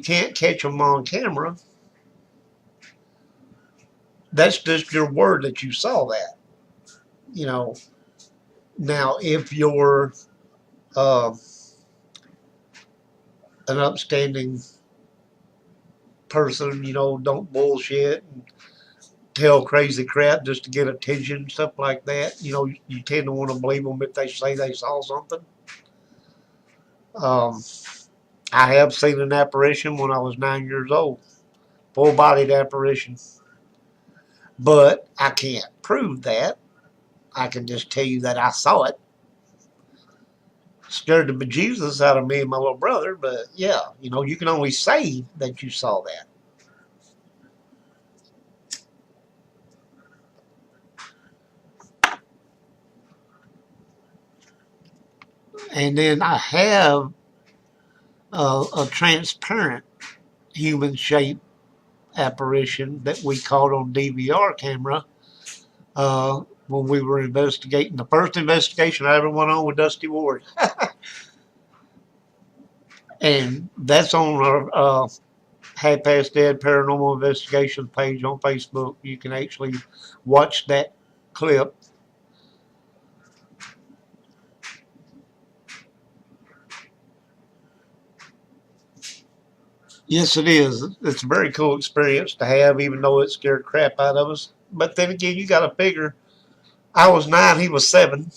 can't catch them on camera. That's just your word that you saw that. You know. Now, if you're uh, an upstanding person, don't bullshit and tell crazy crap just to get attention, stuff like that. You tend to want to believe them if they say they saw something. Um, I have seen an apparition when I was 9 years old, full-bodied apparition, but I can't prove that. I can just tell you that I saw it. Scared the bejesus out of me and my little brother, but yeah, you can only say that you saw that. And then I have a transparent human shaped apparition that we caught on DVR camera when we were investigating the first investigation I ever went on with Dusty Ward. And that's on our Half Past Dead Paranormal Investigations page on Facebook. You can actually watch that clip. Yes, it is. It's a very cool experience to have, even though it scared crap out of us. But then again, you got to figure, I was 9, he was 7.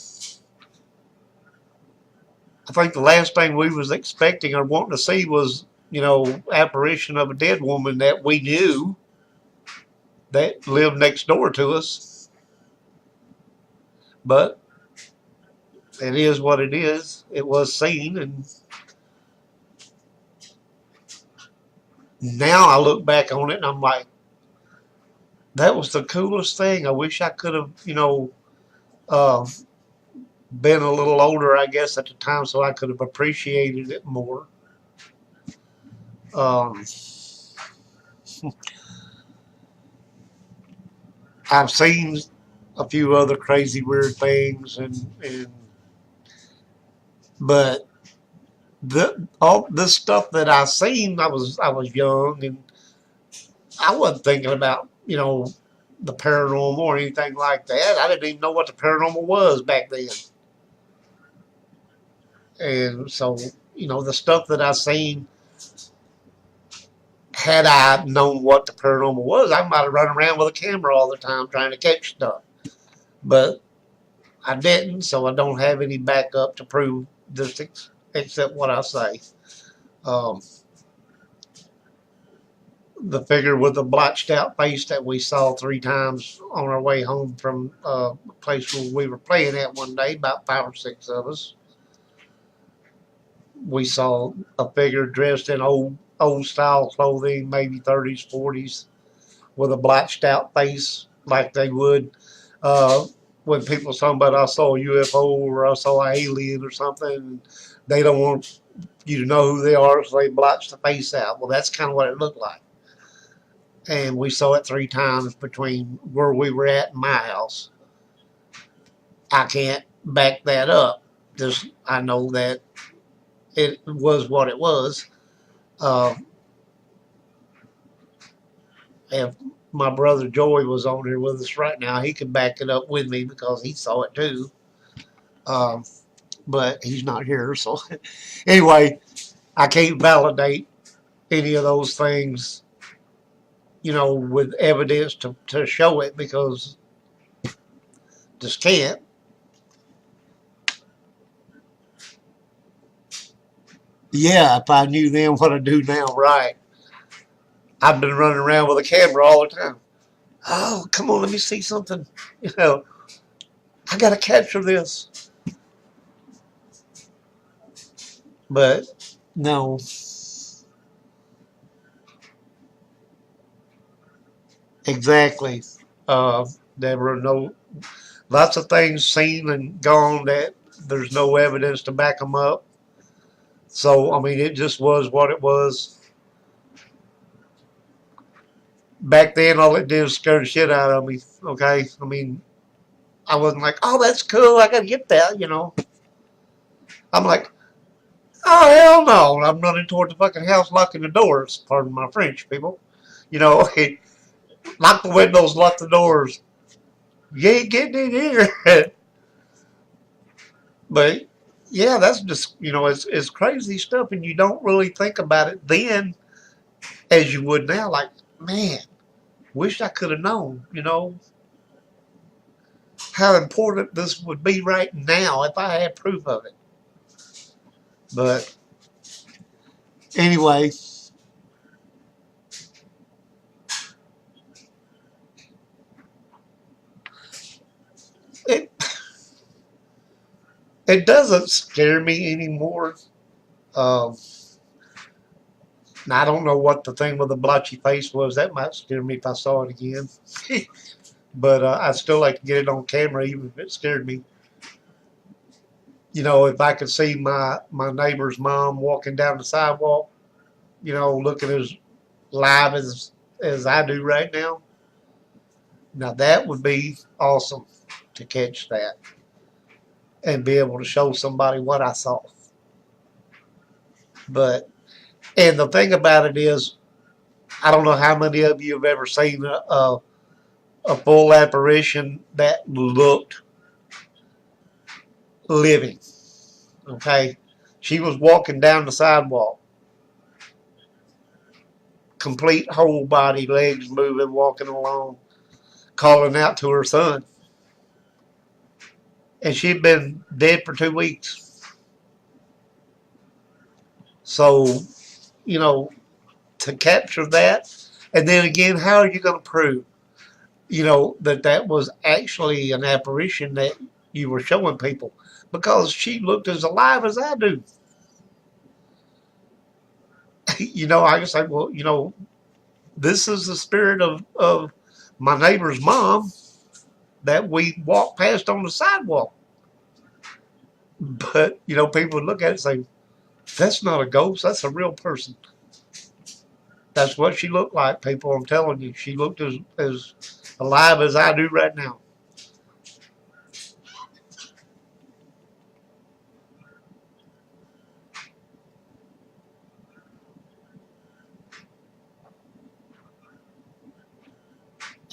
I think the last thing we was expecting or wanting to see was, apparition of a dead woman that we knew that lived next door to us. But it is what it is. It was seen, and now I look back on it and I'm like, that was the coolest thing. I wish I could have, uh, been a little older, I guess, at the time, so I could have appreciated it more. Um, I've seen a few other crazy, weird things, and but all this stuff that I seen, I was young, and I wasn't thinking about the paranormal or anything like that. I didn't even know what the paranormal was back then, and so the stuff that I seen, had I known what the paranormal was, I might have run around with a camera all the time trying to catch stuff. But I didn't, so I don't have any backup to prove this except what I say. Um, the figure with the blotched out face that we saw 3 times on our way home from a place where we were playing at one day, about 5 or 6 of us. We saw a figure dressed in old style clothing, maybe 30s, 40s, with a blotched out face like they would uh, when people talking about I saw a UFO or I saw an alien or something. They don't want you to know who they are, so they blotch the face out. Well, that's kind of what it looked like. And we saw it 3 times between where we were at and my house. I can't back that up. Just I know that it was what it was. Uh, if my brother Joey was on here with us right now, he could back it up with me because he saw it too. Um, but he's not here. So anyway, I can't validate any of those things, with evidence to show it because just can't. Yeah, if I knew then what I do now, right. I've been running around with a camera all the time. Oh, come on, let me see something. You know, I got to capture this. But no, exactly. There were lots of things seen and gone that there's no evidence to back them up. So, I mean, it just was what it was. Back then, all it did was scare the shit out of me. Okay, I mean, I wasn't like, oh, that's cool. I gotta get that. I'm like, oh hell no! And I'm running toward the fucking house, locking the doors. Pardon my French, people. You know, lock the windows, lock the doors. You ain't getting in here. But yeah, that's just it's crazy stuff, and you don't really think about it then as you would now. Like, man, wish I could have known. How important this would be right now if I had proof of it. But anyway, it it doesn't scare me anymore. Um, I don't know what the thing with the blotchy face was. That might scare me if I saw it again. But I'd still like to get it on camera, even if it scared me. If I could see my neighbor's mom walking down the sidewalk, looking as live as I do right now. Now that would be awesome to catch that and be able to show somebody what I saw. But and the thing about it is, I don't know how many of you have ever seen a full apparition that looked living. Okay, she was walking down the sidewalk, complete whole body, legs moving, walking along, calling out to her son, and she'd been dead for 2 weeks. So, you know, to capture that, and then again, how are you going to prove, that was actually an apparition that you were showing people? Because she looked as alive as I do. I can say, well, this is the spirit of my neighbor's mom that we walked past on the sidewalk. But, people would look at it and say, that's not a ghost, that's a real person. That's what she looked like, people. I'm telling you, she looked as alive as I do right now.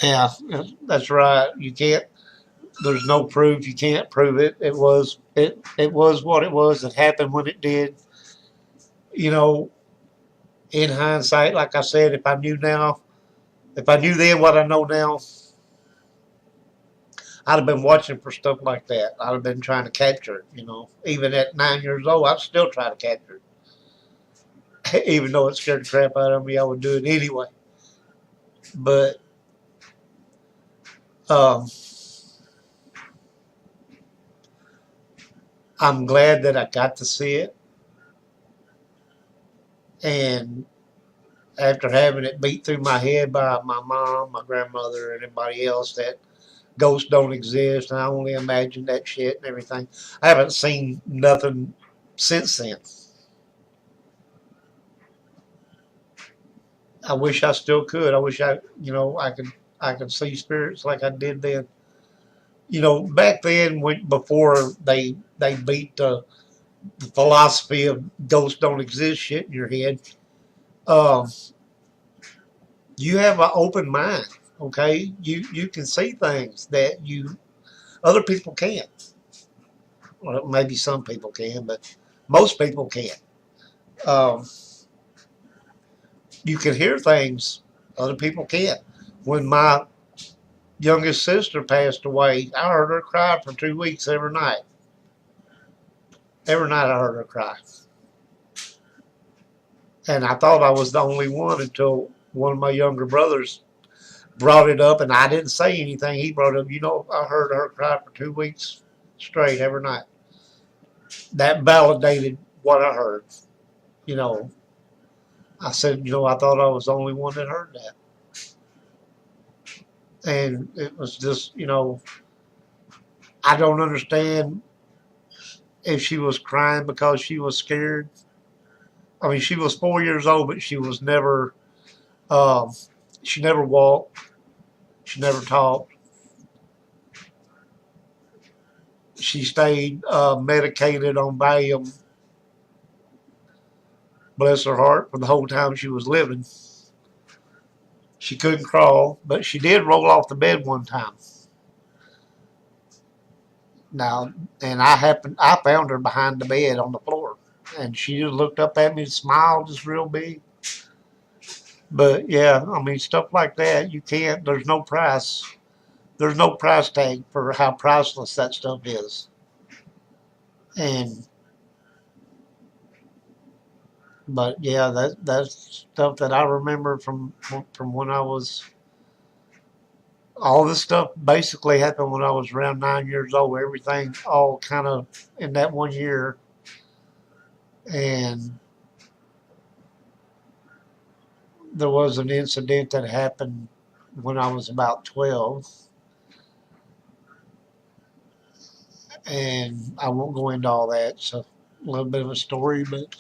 Yeah, that's right. You can't. There's no proof. You can't prove it. It was what it was. It happened when it did. You know, in hindsight, like I said, if I knew then what I know now, I'd have been watching for stuff like that. I'd have been trying to capture it. Even at 9 years old, I'd still try to capture it. Even though it scared the crap out of me, I would do it anyway. But um, I'm glad that I got to see it. And after having it beat through my head by my mom, my grandmother, and everybody else that ghosts don't exist, and I only imagine that shit and everything, I haven't seen nothing since then. I wish I still could. I wish I could see spirits like I did then. Back then, before they beat the philosophy of ghosts don't exist shit in your head, um, you have an open mind. Okay, you can see things that other people can't. Well, maybe some people can, but most people can't. Um, you can hear things other people can't. When my youngest sister passed away, I heard her cry for 2 weeks every night. Every night I heard her cry. And I thought I was the only one until one of my younger brothers brought it up, and I didn't say anything. He brought it up. I heard her cry for 2 weeks straight every night. That validated what I heard. You know, I said, I thought I was the only one that heard that. And it was just, I don't understand if she was crying because she was scared. I mean, she was 4 years old, but um, she never walked, she never talked. She stayed medicated on Valium, bless her heart, for the whole time she was living. She couldn't crawl, but she did roll off the bed one time. Now, and I found her behind the bed on the floor, and she just looked up at me and smiled just real big. But yeah, I mean, stuff like that, you can't, there's no price tag for how priceless that stuff is. And, but yeah, that's stuff that I remember from when I was, all this stuff basically happened when I was around 9 years old. Everything all kind of in that one year. And there was an incident that happened when I was about 12. And I won't go into all that. It's a little bit of a story, but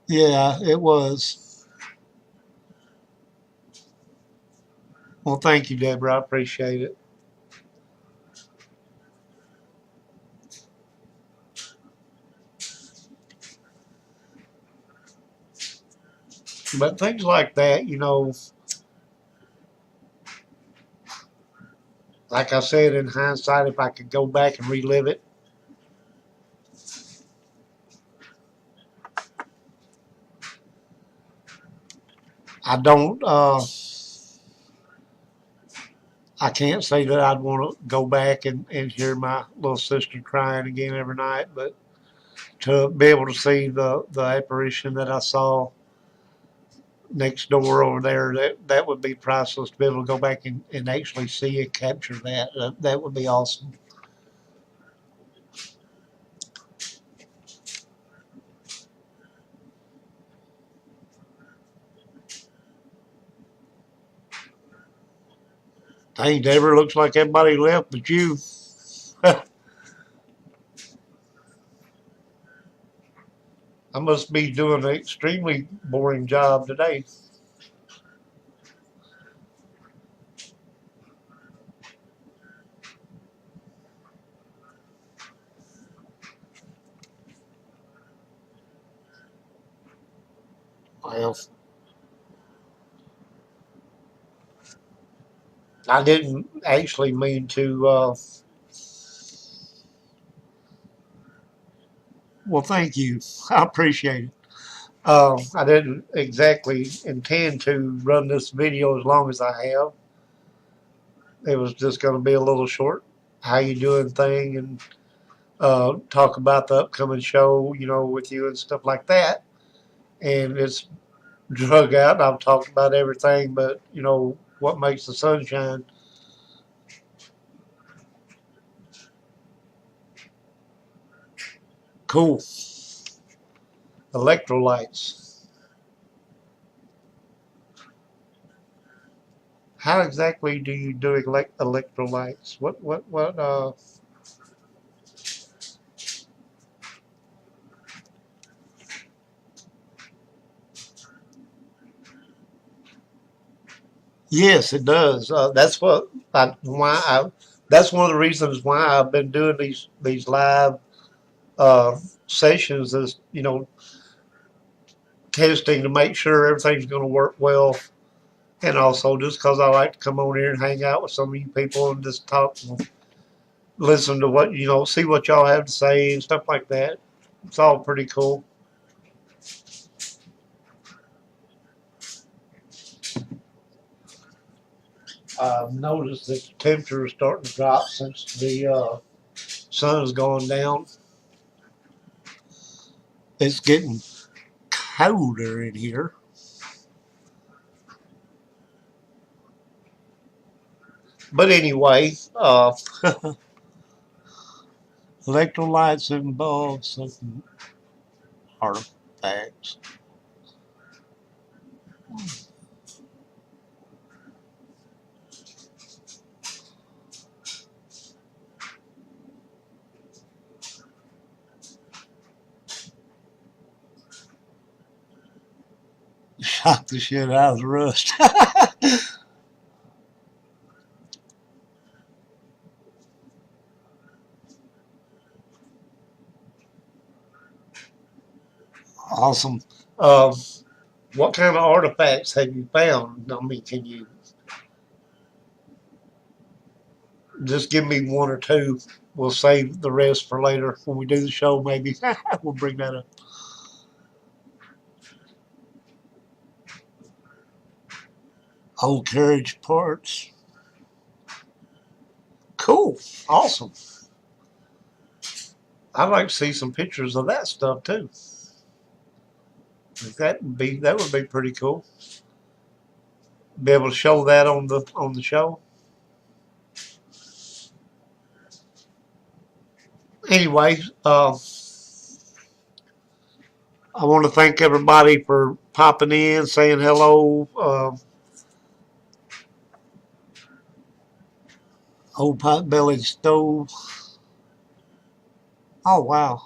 yeah, it was. Well, thank you, Deborah. I appreciate it. But things like that, like I said, in hindsight, if I could go back and relive it, I don't. I can't say that I'd want to go back and hear my little sister crying again every night, but to be able to see the apparition that I saw next door over there, that would be priceless. To be able to go back and actually see and capture that, that would be awesome. Hey, Deborah, looks like everybody left but you. I must be doing an extremely boring job today. Well, I didn't actually mean to. Well, thank you. I appreciate it. I didn't exactly intend to run this video as long as I have. It was just going to be a little short, how you doing thing, and talk about the upcoming show, with you and stuff like that. And it's drug out. And I've talked about everything, but what makes the sunshine. Cool. Electrolytes. How exactly do you do electrolytes? What? Yes, it does. That's why I. That's one of the reasons why I've been doing these live uh, sessions. Is testing to make sure everything's going to work well, and also just because I like to come on here and hang out with some of you people and just talk and listen to what see what y'all have to say and stuff like that. It's all pretty cool. I've noticed that the temperature is starting to drop since the sun has gone down. It's getting colder in here. But anyway, electrolytes and bulbs and artifacts. Shot the shit out of the rust. Awesome. Um, what kind of artifacts have you found? I mean, can you just give me one or two? We'll save the rest for later when we do the show. Maybe we'll bring that up. Old carriage parts. Cool. Awesome. I'd like to see some pictures of that stuff too. That would be pretty cool. Be able to show that on the show. Anyway, I want to thank everybody for popping in, saying hello. Old pot-bellied stove. Oh wow,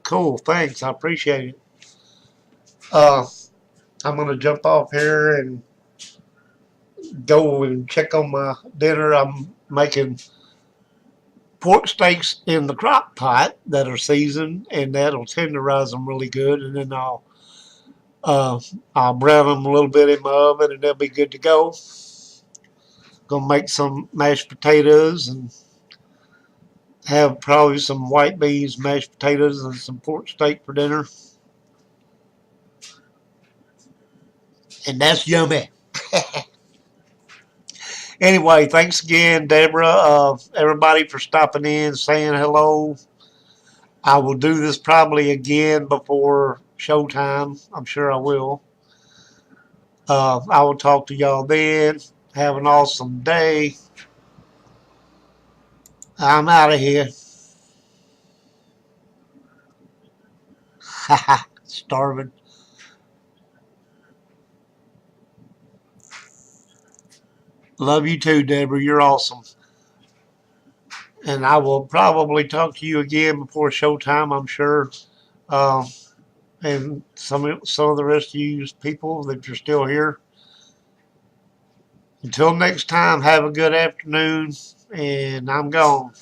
cool. Thanks, I appreciate it. Uh, I'm gonna jump off here and go and check on my dinner. I'm making pork steaks in the crock pot that are seasoned, and that'll tenderize them really good. And then uh, I'll brown them a little bit in my oven, and they'll be good to go. Gonna make some mashed potatoes and have probably some white beans, mashed potatoes, and some pork steak for dinner. And that's yummy. Anyway, thanks again, Deborah. Everybody for stopping in, saying hello. I will do this probably again before showtime. I'm sure I will. I will talk to y'all then. Have an awesome day. I'm out of here. Starving. Love you too, Deborah. You're awesome. And I will probably talk to you again before showtime, I'm sure. Uh, and some of the rest of you people that you're still here. Until next time, have a good afternoon, and I'm gone.